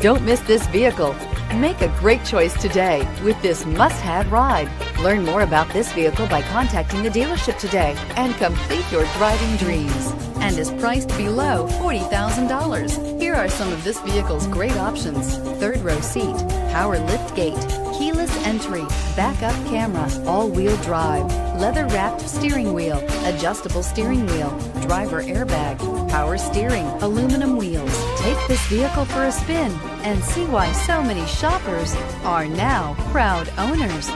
Don't miss this vehicle. Make a great choice today with this must-have ride. Learn more about this vehicle by contacting the dealership today and complete your driving dreams. And is priced below $40,000. Here are some of this vehicle's great options: third row seat, power lift gate, keyless entry, backup camera, all-wheel drive, leather-wrapped steering wheel, adjustable steering wheel, driver airbag, power steering, aluminum wheels. Take this vehicle for a spin and see why so many shoppers are now proud owners.